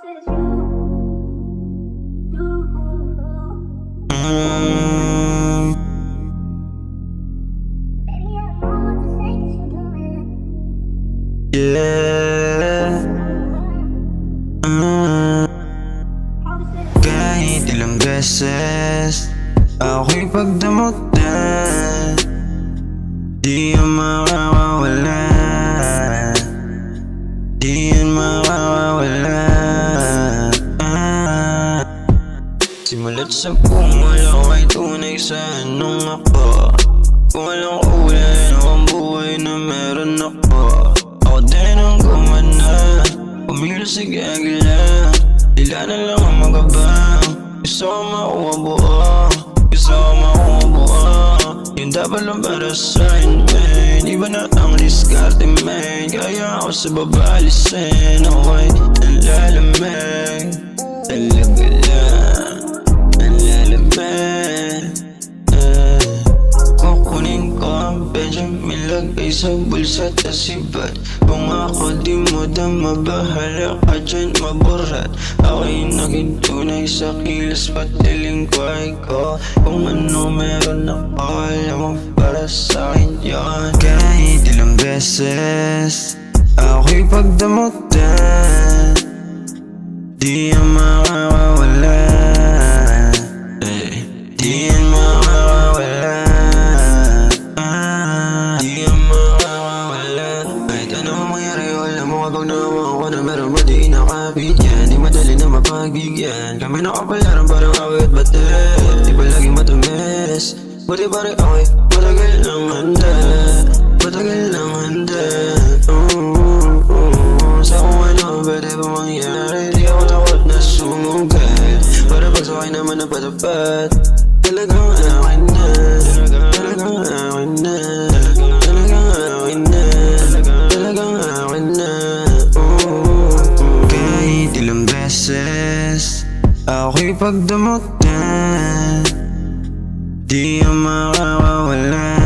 Yeah. Kahit ilang beses ako'y pagdamutan, di yan makakawala, di yan makakawala. Simulat sa pumulaw ay tunay sa anong ako. Kung walang kulay ang buhay na meron ako. Ako din ang gumana, umilos sa gagala. Tila na lang ang magabang. Gusto ko makuha buo, gusto ko makuha buo. Yun dapat lang para sa'kin, man. Iba na ang diskarte, man. Kaya ako sa babalisin, ako'y nalalamig. Talaga lang, nalalamig. Kukunin ko ang Benjamin, lagay sa bulsa tasibat. Kung ako di mo dama, bahala ka dyan maburat. Ako'y naging tunay sa kilos, pati lingkway ko. Kung ano meron ako, alam mo para sa'kin yun. Kahit ilang beses ako'y pagdamutan, di yan makakawala, di yan makakawala. Di yan makakawala. Kahit ano ang mangyari, alam mo kapag nawawa ko na meron mo di nakapit yan. Di madali na mapagigyan. Kami nakapalaran parang awit batil. Di ba laging matamis? Buti pare ako'y matagal ng handa, matagal ng handa. Sa kung ano pwede ba mangyari, di ako takot na sumugal. Para pagsakay naman na patapat, talagang akin na, talagang akin na, talagang akin na, talagang akin na. Kahit ilang beses ako'y pagdamutan, di yan makakawala.